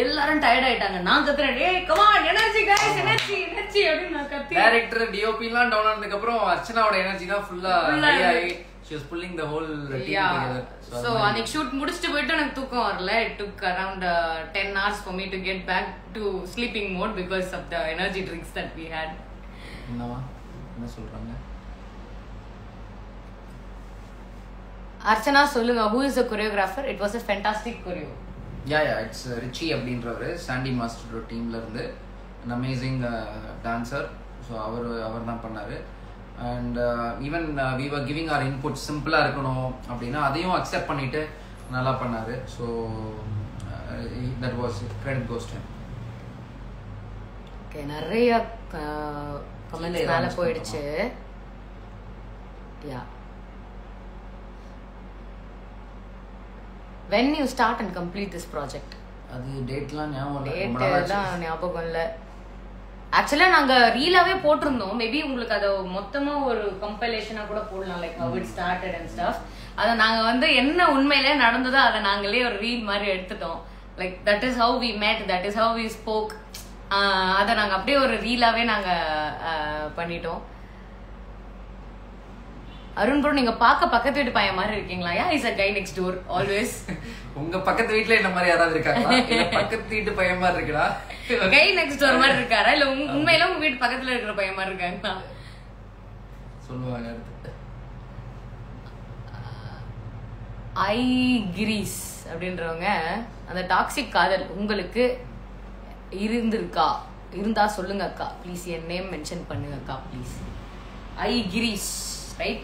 எல்லாரும் டயர்ட் ஆயிட்டாங்க. நான் கத்துறேன், ஏய் come on energy guys, energy energy அப்படி நான் கத்தி. டைரக்டர் டிஓபி எல்லாம் டவுன் ஆனதுக்கு அப்புறம் அர்ச்சனாவோட எனர்ஜி தான் ஃபுல்லா high. she was pulling the whole team together. So அன்னைக்கு ஷூட் முடிச்சிட்டு போயிட்டு எனக்கு தூக்கம் வரல. it took around 10 hours for me to get back to sleeping mode because of the energy drinks that we had. என்ன சொல்றாங்க? அர்ச்சனா சொல்லுங்க, who is the choreographer? It was a fantastic choreo. Yeah, it's Richie அப்படின்றவர் சாண்டி மாஸ்டரோட டீம்ல இருந்து an amazing dancer. ஸோ அவர் தான் பண்ணாரு. And even we were giving our input சிம்பிளாக இருக்கணும் அப்படின்னா அதையும் அக்செப்ட் பண்ணிட்டு நல்லா பண்ணார். So that was credit goes to him. Okay, நிறைய கமெண்ட்ஸ் மேலே போயிடுச்சு. யா, when you start and complete this project? அது டேட்லாம் ஞாபகம் இல்லை. ஆக்சுவலா நாங்க ரீலாவே போட்டிருந்தோம். மேபி உங்களுக்கு அதை மொத்தமா ஒரு கம்பைலேஷனா கூட போடலாம், like how it started and stuff. அதை நாங்க வந்து என்ன உண்மையிலே நடந்ததோ அதை நாங்களே ஒரு ரீல் மாதிரி எடுத்துட்டோம். Like that is how we met, that is how we spoke. அதை நாங்க அப்படியே ஒரு ரீலாவே நாங்க பண்ணிட்டோம். அருண் ப்ரோ, நீங்க பாக்க பக்கத்து வீட்டு பையன் மாதிரி இருக்கீங்களா? யா, is a guy next door always. உங்க பக்கத்து வீட்ல என்ன மாதிரி யாராவது இருக்காங்களா? இல்ல பக்கத்து வீட்டு பையன் மாதிரி இருக்கா? guy next door மாதிரி இருக்காரா இல்ல உண்மையில உங்க வீட்டு பக்கத்துல இருக்கிற பையன் மாதிரி இருக்காங்களா? சொல்லுவாங்க அடுத்து. ஐ கிரீஸ் அப்படின்றவங்க, அந்த டாக்ஸிக் காதல் உங்களுக்கு இருந்திருக்கா? இருந்தா சொல்லுங்க அக்கா ப்ளீஸ், என் நேம் மென்ஷன் பண்ணுங்க அக்கா please. I agrees right.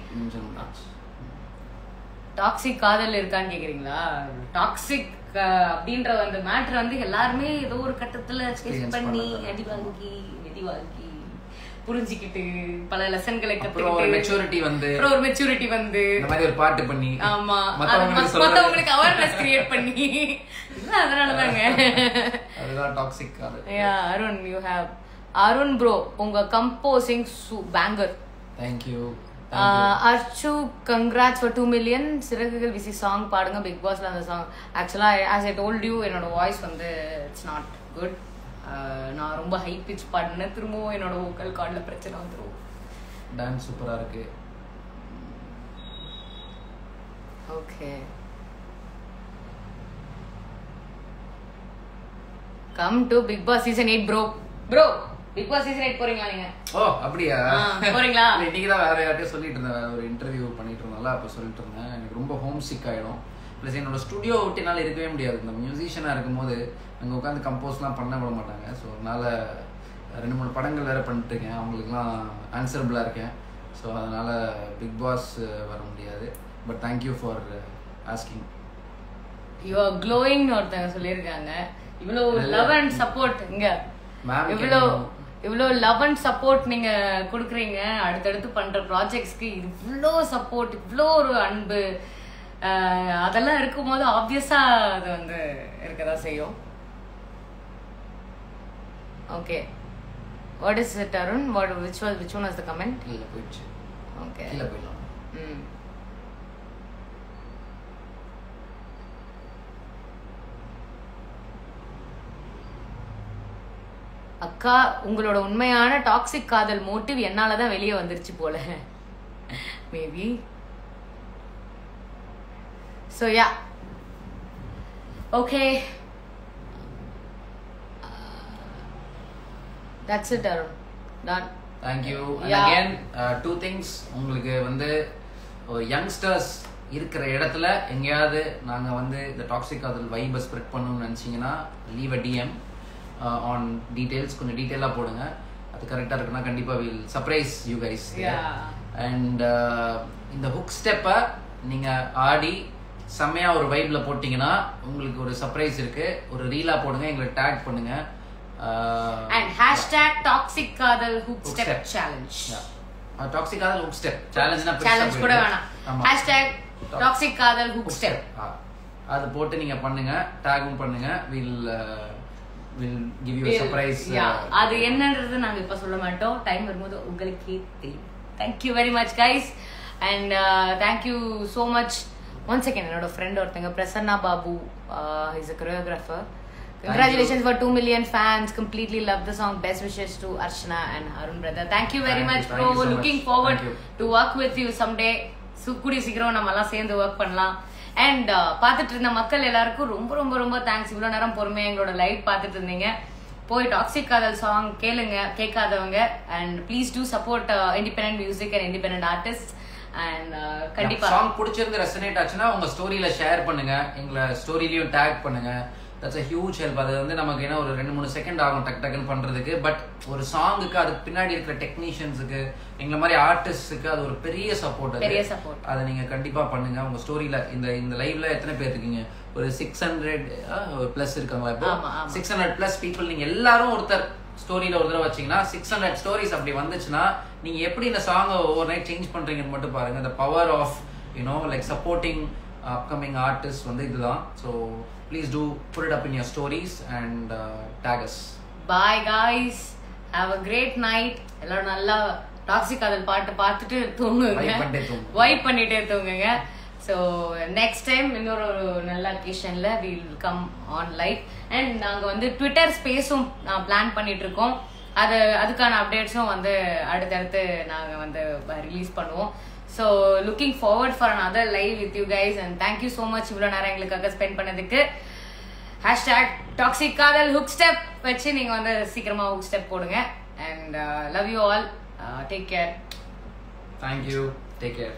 Toxic kadhal இருக்கான்னு கேக்குறீங்களா? டாக்ஸிக் அப்படின்ற அந்த மேட்டர் வந்து எல்லாருமே ஏதோ ஒரு கட்டத்துல ஃபேஸ் பண்ணி அடி வாங்கி வெடி வாங்கி புரிஞ்சிக்கிட்டு பல லெசன்களை கத்துக்கிட்டு மெச்சூரிட்டி வந்து இந்த மாதிரி ஒரு பாட்டு பண்ணி, ஆமா, மத்தவங்களுக்கு அவேர்னஸ் கிரியேட் பண்ணி, அதனாலதாங்க அதுதான் Toxic Kadhal. Arun, you have Arun bro, உங்க composing banger. Thank you. Archu, congrats for 2 million. சிறகுகள் விசி சாங் பாடுங்க பிக் பாஸ்ல. அந்த சாங் ஆக்சுவலா as I told you, என்னோட வாய்ஸ் வந்து இட்ஸ் நாட் குட். நான் ரொம்ப ஹை பிச் பாடினேன். திரும்பவும் என்னோட வோக்கல் கார்டில் பிரச்சனை வந்துடும். டான்ஸ் சூப்பரா இருக்கு. Okay, come to Bigg Boss season 8 bro. Bigg Boss season 8 போறீங்களா நீங்க? ஓ அப்படியா, போறீங்களா? இன்னைக்கு தான் வேற யார்கிட்டயும் சொல்லிட்டு இருந்தேன், வேற ஒரு இன்டர்வியூ பண்ணிட்டு இருந்தால அப்ப சொல்லிட்டு இருந்தேன். எனக்கு ரொம்ப ஹோம் சிக் ஆயிடும். ப்ளஸ் என்னோட ஸ்டுடியோ விட்டுனால இருக்கவே முடியாது. இந்த மியூசிஷியனா இருக்கும்போது அங்கே உட்காந்து கம்போஸ்லாம் பண்ண விட மாட்டாங்க. ஸோ அதனால 2-3 படங்கள் வேற பண்ணிட்டு இருக்கேன், அவங்களுக்குலாம் ஆன்சரபிளா இருக்கேன். ஸோ அதனால பிக் பாஸ் வர முடியாது. But thank you for asking. You are glowing ஒருத்தங்க சொல்லியிருக்காங்க. இவ்வளோ லவ் அண்ட் சப்போர்ட் இங்க, இவ்வளோ லவ் அண்ட் சப்போர்ட் நீங்க கொடுக்குறீங்க. அடுத்தடுத்து பண்ற ப்ராஜெக்ட்ஸ்க்கு இவ்வளோ சப்போர்ட், இவ்வளோ ஒரு அன்பு, அதெல்லாம் இருக்கும்போது ஆப்வியஸா அது வந்து இருக்கதான் செய்யும். Okay, what is it Arun? which one was the comment? இல்ல போயிடுச்சு. ஓகே, இல்ல போயிடலாம். அக்கா, உங்களோட உண்மையான டாக்ஸிக் காதல் மோட்டிவ் என்னாலதான் வெளியே வந்துருச்சு போல. Maybe. So yeah, okay, that's it Arun, done. Thank you. And again, 2 things. உங்களுக்கு வந்து ஒரு யங்ஸ்டர்ஸ் இருக்கிற இடத்துல எங்கேயாவது நாங்க வந்து இந்த டாக்ஸிக் காதல் வைபை ஸ்ப்ரெட் பண்ணணும்னு நினைச்சீங்கன்னா leave a DM on details. கொஞ்சம் டீட்டெயிலாக போடுங்க. அது கரெக்டாக இருக்குன்னா கண்டிப்பாக will surprise you guys. And இந்த ஹுக் ஸ்டெப்பை நீங்கள் ஆடி செம்மையாக ஒரு வைப்ல போட்டிங்கன்னா உங்களுக்கு ஒரு சர்ப்ரைஸ் இருக்கு. ஒரு ரீலா போடுங்க, எங்களை டேக் பண்ணுங்க. And hashtag toxic kadal hook step challenge. Toxic காதல் ஹுக் ஸ்டெப் சேலஞ்ச் கூட வேணாம். hashtag toxic kadal hook step அது போட்டு நீங்க பண்ணுங்க, டேகும் பண்ணுங்க. will give you a surprise. அது என்னன்றது நாங்க இப்ப சொல்ல மாட்டோம், டைம் வரும்போது உங்களுக்கே தெரியும். thank you very much guys, and thank you so much once again. என்னோட ஃப்ரெண்ட் ஒருத்தங்க Prasanna Babu, he's a choreographer. Congratulations for 2 million fans. Completely love the song. Best wishes to Archana and Arun brother. Thank you very much bro. Looking forward to work with you someday. கூடிய சீக்கிரம் நம்ம எல்லாம் சேர்ந்து ஒர்க் பண்ணலாம். அண்ட் பார்த்துட்டு இருந்த மக்கள் எல்லாருக்கும் ரொம்ப ரொம்ப ரொம்ப தேங்க்ஸ். இவ்வளோ நேரம் பொறுமையாக எங்களோட லைவ் பார்த்துட்டு இருந்தீங்க. போய் டாக்ஸிக் காதல் சாங் கேளுங்க கேட்காதவங்க. And please do support independent music and independent artist. And கண்டிப்பா சாங் பிடிச்சிருந்து ரெசனேட் ஆச்சுன்னா உங்க ஸ்டோரியில ஷேர் பண்ணுங்க, எங்களை ஸ்டோரியிலயும் டேக் பண்ணுங்க. That's a huge help. அது வந்து நமக்கு என்ன ஒரு 2-3 செகண்ட் ஆகும் டக் டக்குன்னு பண்றதுக்கு. பட் ஒரு சாங்குக்கு அதுக்கு பின்னாடி இருக்கிற டெக்னீஷியன்ஸுக்கு எங்களை மாதிரி ஆர்டிஸ்டுக்கு அது ஒரு பெரிய சப்போர்ட். அதை நீங்க கண்டிப்பா பண்ணுங்க. உங்க ஸ்டோரியில இந்த லைவ்ல எத்தனை பேர் இருக்கீங்க? ஒரு 600 பிளஸ் இருக்காங்களா? இப்போ 600 பிளஸ் பீப்புள். நீங்க எல்லாரும் ஒருத்தர் ஸ்டோரியில ஒரு தடவை வச்சீங்கன்னா 600 ஸ்டோரிஸ் அப்படி வந்துச்சுன்னா நீங்க எப்படி இந்த சாங்கை ஓவர் நைட் சேஞ்ச் பண்றீங்கன்னு மட்டும் பாருங்க. the power of like supporting upcoming artists வந்து இதுதான். So please do put it up in your stories and tag us. Bye guys, have a great night. எல்லாரும் நல்லா டாக்ஸிக் காதல் பாட்டு பார்த்துட்டு தூங்குங்க, வைப் பண்ணிட்டே தூங்குங்க. ஸோ நெக்ஸ்ட் டைம் இன்னொரு நல்ல அக்கேஷன்ல we will come on live. And நாங்கள் வந்து ட்விட்டர் ஸ்பேஸும் பிளான் பண்ணிட்டு இருக்கோம். அதுக்கான அப்டேட்ஸும் வந்து அடுத்தடுத்து நாங்கள் வந்து ரிலீஸ் பண்ணுவோம். So looking forward for another live with you guys and thank you so much இவ்வளோ நேரம் எங்களுக்காக ஸ்பெண்ட் பண்ணதுக்கு. #டாக்ஸிக் காதல் ஹுக் ஸ்டெப் வச்சு நீங்கள் வந்து சீக்கிரமா ஹுக் ஸ்டெப் போடுங்க. And love you all. Take care. Thank you. Take care.